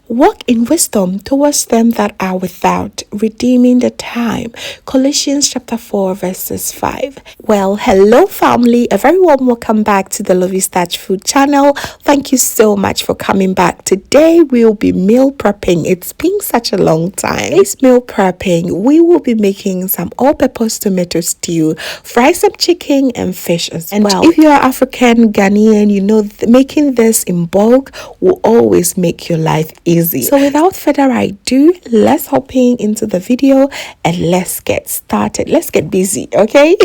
Walk in wisdom towards them that are without, redeeming the time. Colossians chapter 4 verses 5. Well, hello family. A very warm welcome back to the Lovey Starch Food channel. Thank you so much for coming back. Today we'll be meal prepping. It's been such a long time. This meal prepping, we will be making some all-purpose tomato stew, fry some chicken and fish as well. If you're African Ghanaian, you know making this in bulk will always make your life easy. So without further ado, let's hop into the video and let's get started. Let's get busy, okay?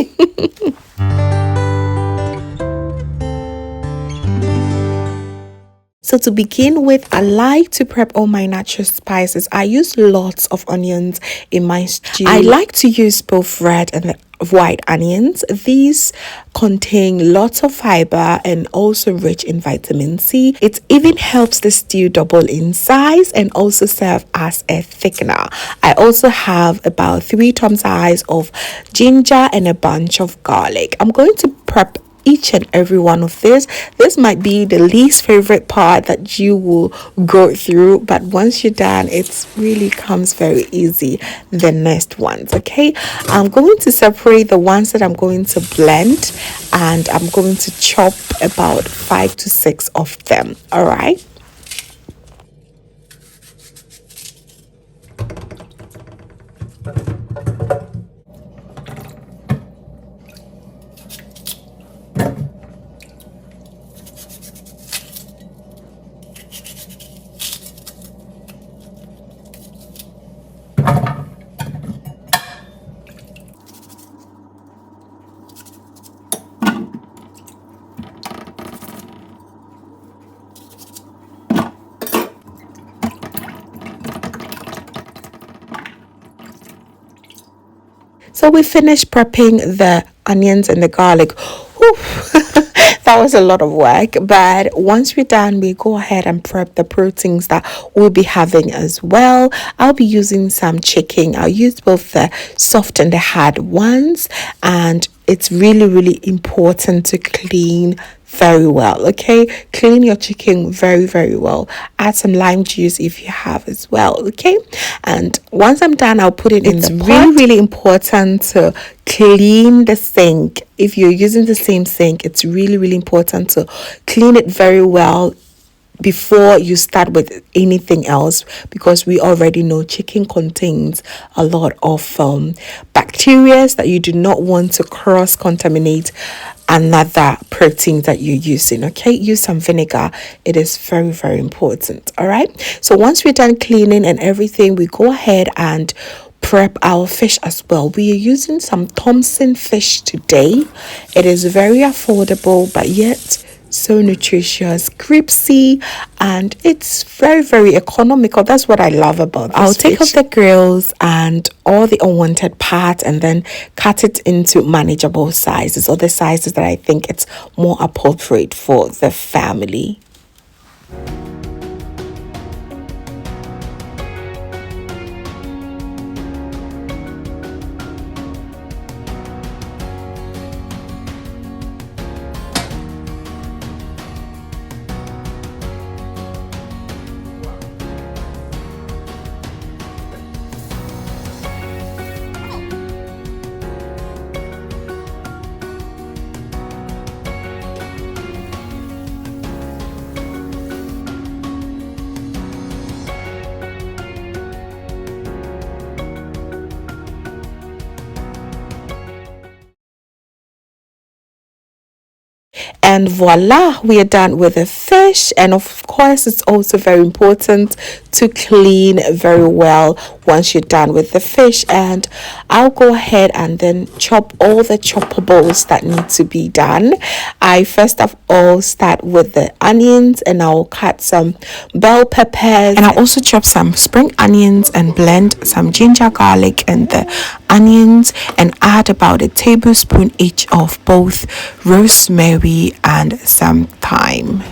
So to begin with, I like to prep all my natural spices. I use lots of onions in my stew. I like to use both red and white onions. These contain lots of fiber and also rich in vitamin C. It even helps the stew double in size and also serve as a thickener. I also have about 3 thumb size of ginger and a bunch of garlic. I'm going to prep each and every one of this. This might be the least favorite part that you will go through, but once you're done, it really comes very easy the next ones. Okay, I'm going to separate the ones that I'm going to blend, and I'm going to chop about 5 to 6 of them. All right. So we finished prepping the onions and the garlic. Whew. That was a lot of work, but once we're done, we go ahead and prep the proteins that we'll be having as well. I'll be using some chicken. I'll use both the soft and the hard ones, and it's really important to clean very well. Okay, clean your chicken very well. Add some lime juice if you have as well. Okay, and once I'm done, I'll put it in the pot. It's really important to clean the sink. If you're using the same sink, it's really important to clean it very well before you start with anything else, because we already know chicken contains a lot of bacteria that you do not want to cross contaminate another protein that you're using. Okay, use some vinegar. It is very important. All right, so once we're done cleaning and everything, we go ahead and prep our fish as well. We are using some Thompson fish today. It is very affordable, but yet so nutritious, crispy, and it's very economical. That's what I love about this. I'll take off the grills and all the unwanted parts and then cut it into manageable sizes, or the sizes that I think it's more appropriate for the family. And voila, we are done with the fish. And of course, it's also very important to clean very well once you're done with the fish. And I'll go ahead and then chop all the choppables that need to be done. I first of all start with the onions, and I'll cut some bell peppers, and I'll also chop some spring onions and blend some ginger, garlic and the onions, and add about a tablespoon each of both rosemary and some thyme.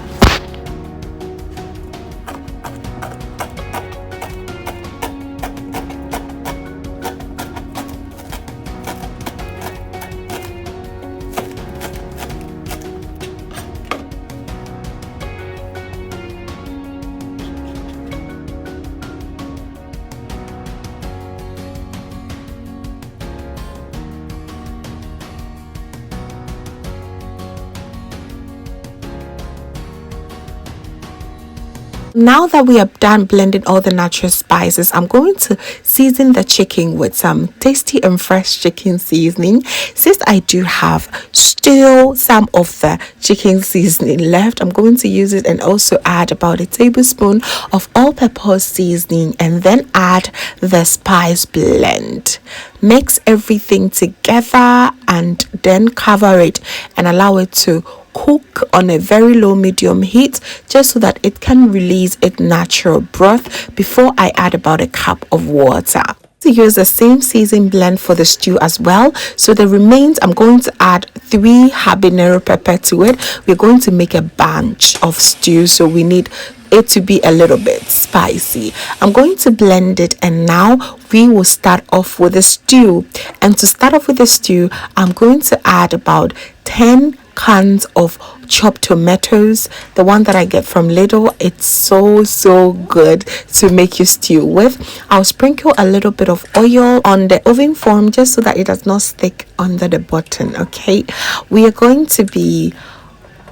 Now that we are done blending all the natural spices, I'm going to season the chicken with some tasty and fresh chicken seasoning. Since I do have still some of the chicken seasoning left, I'm going to use it and also add about a tablespoon of all-purpose seasoning and then add the spice blend. Mix everything together and then cover it and allow it to cook on a very low medium heat just so that it can release its natural broth before I add about a cup of water. To use the same season blend for the stew as well. So the remains, I'm going to add 3 habanero pepper to it. We're going to make a bunch of stew, so we need it to be a little bit spicy. I'm going to blend it, and now we will start off with the stew. And to start off with the stew, I'm going to add about 10 cans of chopped tomatoes, the one that I get from Lidl. It's so good to make your stew with. I'll sprinkle a little bit of oil on the oven form just so that it does not stick under the button. Okay, we are going to be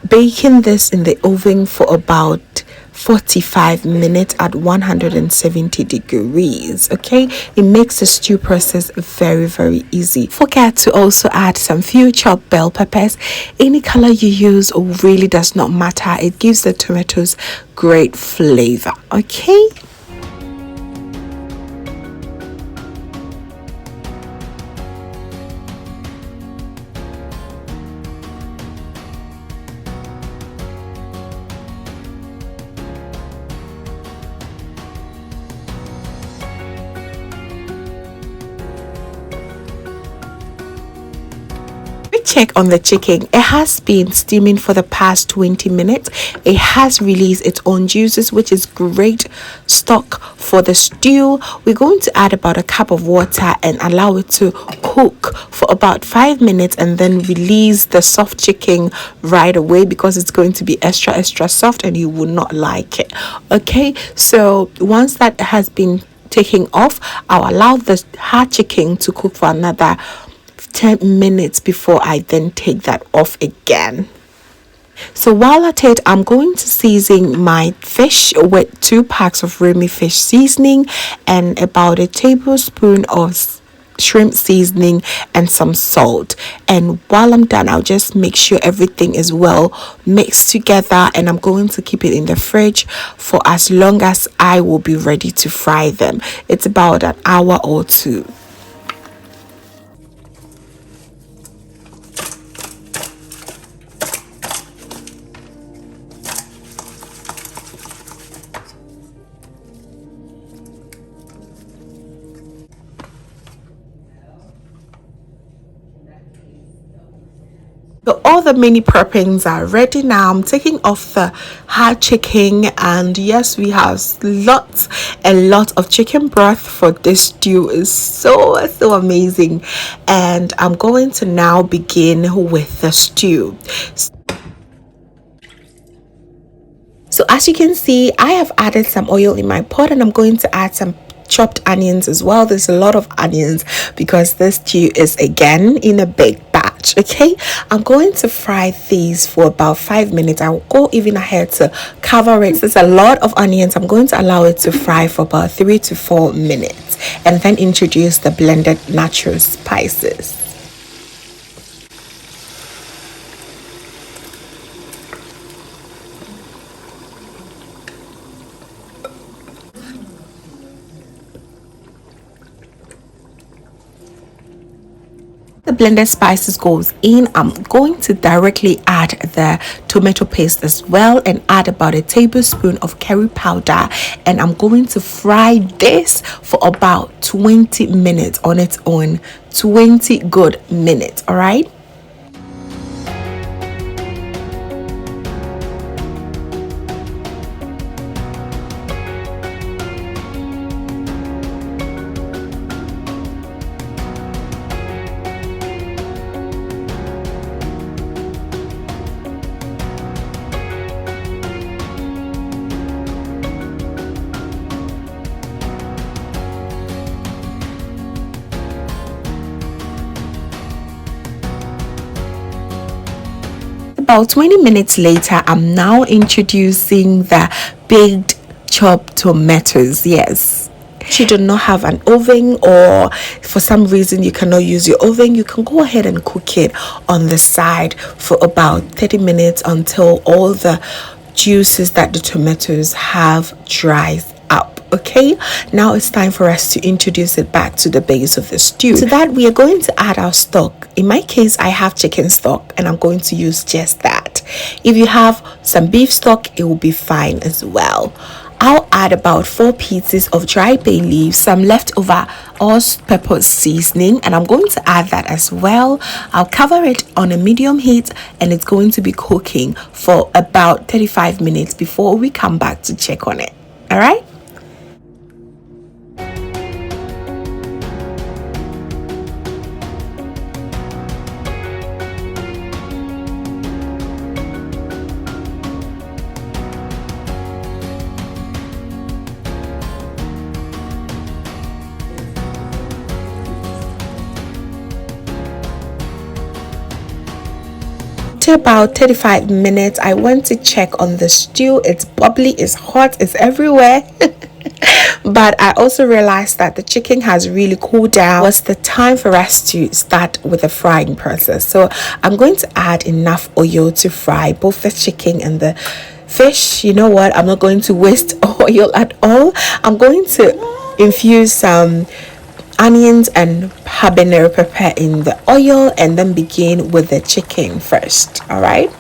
baking this in the oven for about 45 minutes at 170 degrees. Okay, it makes the stew process very easy. Forget to also add some few chopped bell peppers. Any color you use really does not matter. It gives the tomatoes great flavor. Okay. Check on the chicken. It has been steaming for the past 20 minutes. It has released its own juices, which is great stock for the stew. We're going to add about a cup of water and allow it to cook for about 5 minutes and then release the soft chicken right away because it's going to be extra soft and you will not like it. Okay, so once that has been taken off, I'll allow the hard chicken to cook for another 10 minutes before I then take that off again. So while at it, I'm going to season my fish with 2 packs of rosemary fish seasoning and about a tablespoon of shrimp seasoning and some salt. And while I'm done, I'll just make sure everything is well mixed together, and I'm going to keep it in the fridge for as long as I will be ready to fry them. It's about an hour or 2. So all the mini preppings are ready now. I'm taking off the hard chicken, and yes, we have a lot of chicken broth for this stew. Is so amazing. And I'm going to now begin with the stew. So as you can see, I have added some oil in my pot, and I'm going to add some chopped onions as well. There's a lot of onions because this stew is again in a big batch. Okay, I'm going to fry these for about 5 minutes. I'll go even ahead to cover it. There's a lot of onions. I'm going to allow it to fry for about 3 to 4 minutes and then introduce the blended natural spices. The blended spices goes in, I'm going to directly add the tomato paste as well and add about a tablespoon of curry powder, and I'm going to fry this for about 20 minutes on its own. 20 good minutes. All right. About 20 minutes later, I'm now introducing the baked chopped tomatoes. Yes, you do not have an oven, or for some reason you cannot use your oven, you can go ahead and cook it on the side for about 30 minutes until all the juices that the tomatoes have dries up. Okay, now it's time for us to introduce it back to the base of the stew. To that, we are going to add our stock. In my case, I have chicken stock and I'm going to use just that. If you have some beef stock, it will be fine as well. I'll add about 4 pieces of dry bay leaves, some leftover all-purpose seasoning, and I'm going to add that as well. I'll cover it on a medium heat and it's going to be cooking for about 35 minutes before we come back to check on it. All right? After about 35 minutes, I went to check on the stew. It's bubbly, it's hot, it's everywhere. But I also realized that the chicken has really cooled down. It's the time for us to start with the frying process. So I'm going to add enough oil to fry both the chicken and the fish. You know what? I'm not going to waste oil at all. I'm going to infuse some onions and habanero pepper in the oil and then begin with the chicken first. All right.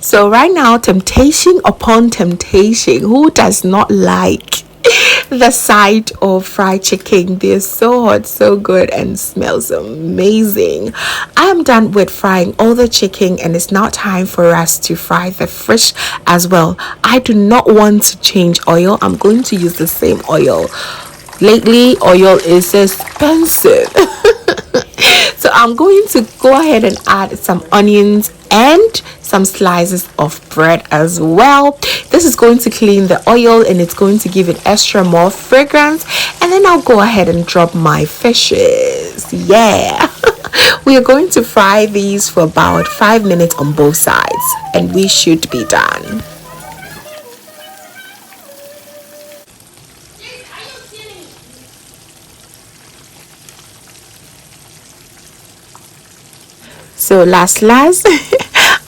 So right now, temptation upon temptation. Who does not like the sight of fried chicken? They're so hot, so good, and smells amazing. I am done with frying all the chicken and it's now time for us to fry the fish as well. I do not want to change oil. I'm going to use the same oil. Lately, oil is expensive. So I'm going to go ahead and add some onions and some slices of bread as well. This is going to clean the oil and it's going to give it extra more fragrance. And then I'll go ahead and drop my fishes. Yeah. We are going to fry these for about 5 minutes on both sides and we should be done. So last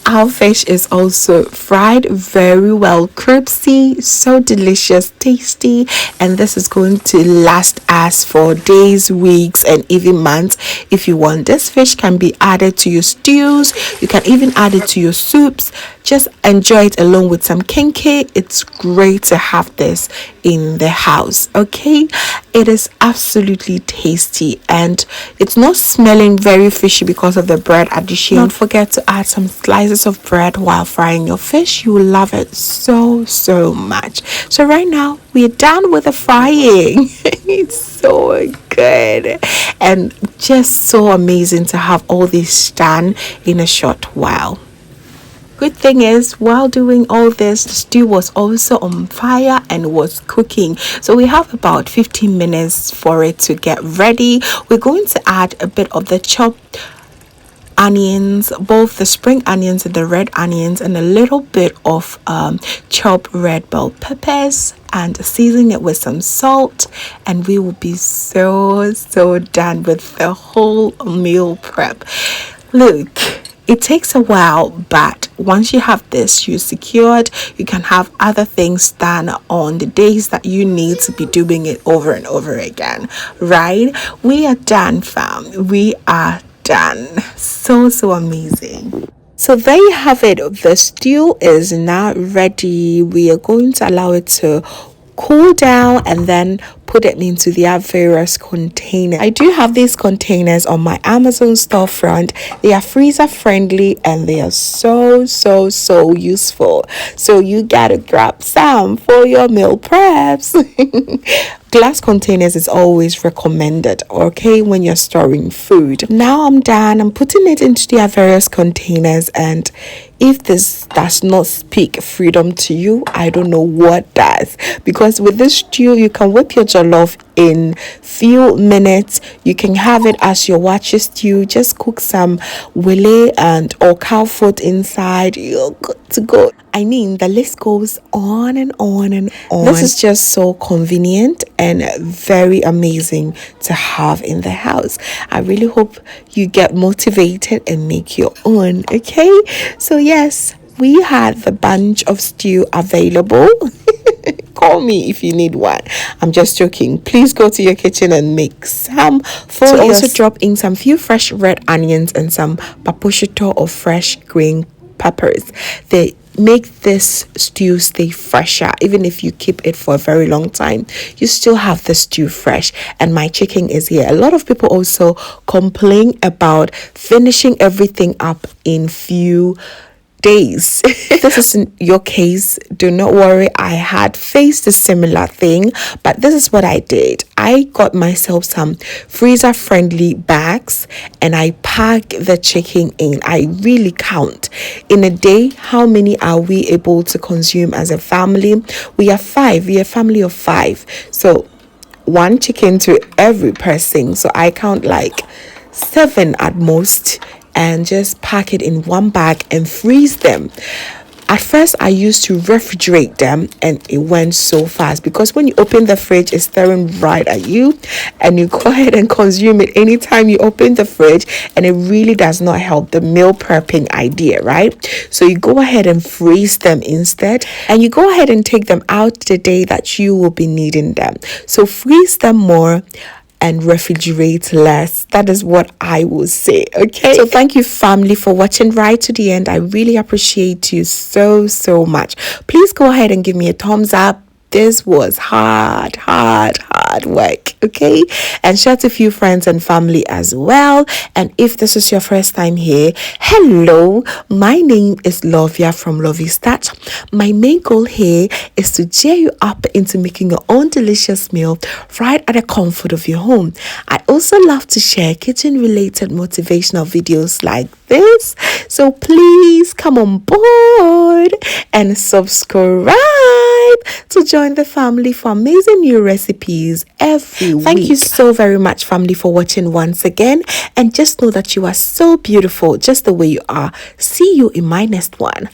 our fish is also fried very well, crispy, so delicious, tasty, and this is going to last us for days, weeks, and even months if you want. This fish can be added to your stews, you can even add it to your soups. Just enjoy it along with some kenkey. It's great to have this in the house. Okay, it is absolutely tasty and it's not smelling very fishy because of the bread addition. Don't forget to add some slices of bread while frying your fish. You will love it so much. So right now we're done with the frying. It's so good and just so amazing to have all this done in a short while. Good thing is, while doing all this, the stew was also on fire and was cooking. So we have about 15 minutes for it to get ready. We're going to add a bit of the chopped onions, both the spring onions and the red onions, and a little bit of chopped red bell peppers, and season it with some salt, and we will be so done with the whole meal prep. Look, it takes a while, but once you have this, you're secured. You can have other things done on the days that you need to be doing it over and over again, right? We are done, fam. We are done. So amazing. So there you have it. The stew is now ready. We are going to allow it to cool down, and then put it into their various containers. I do have these containers on my Amazon storefront. They are freezer friendly and they are so useful. So you gotta grab some for your meal preps. Glass containers is always recommended, okay, when you're storing food. Now I'm done. I'm putting it into their various containers, and if this does not speak freedom to you, I don't know what does. Because with this stew, you can whip your jollof in few minutes. You can have it as your water stew. Just cook some wele and or cow foot inside. You're good to go. I mean, the list goes on and on and on. This is just so convenient and very amazing to have in the house. I really hope you get motivated and make your own, okay? So yes, we had the bunch of stew available. Call me if you need one. I'm just joking. Please go to your kitchen and make some. To also drop in some few fresh red onions and some paposhito or fresh green peppers. They make this stew stay fresher. Even if you keep it for a very long time, you still have the stew fresh. And my chicken is here. A lot of people also complain about finishing everything up in few days. If this isn't your case, do not worry. I had faced a similar thing, but this is what I did. I got myself some freezer friendly bags and I pack the chicken in. I really count in a day how many are we able to consume as a family. We are 5. We are a family of 5, so 1 chicken to every person. So I count like 7 at most, and just pack it in one bag and freeze them. At first, I used to refrigerate them, and it went so fast because when you open the fridge, it's staring right at you, and you go ahead and consume it anytime you open the fridge, and it really does not help the meal prepping idea, right? So you go ahead and freeze them instead, and you go ahead and take them out the day that you will be needing them. So freeze them more and refrigerate less. That is what I will say, okay? So thank you, family, for watching right to the end. I really appreciate you so much. Please go ahead and give me a thumbs up. This was hard work, okay? And share to a few friends and family as well. And if this is your first time here, hello, my name is Lovia from Lovey Stat. My main goal here is to cheer you up into making your own delicious meal right at the comfort of your home. I also love to share kitchen related motivational videos like this, so please come on board and subscribe to join the family for amazing new recipes every week. Thank you so very much, family, for watching once again, and just know that you are so beautiful just the way you are. See you in my next one.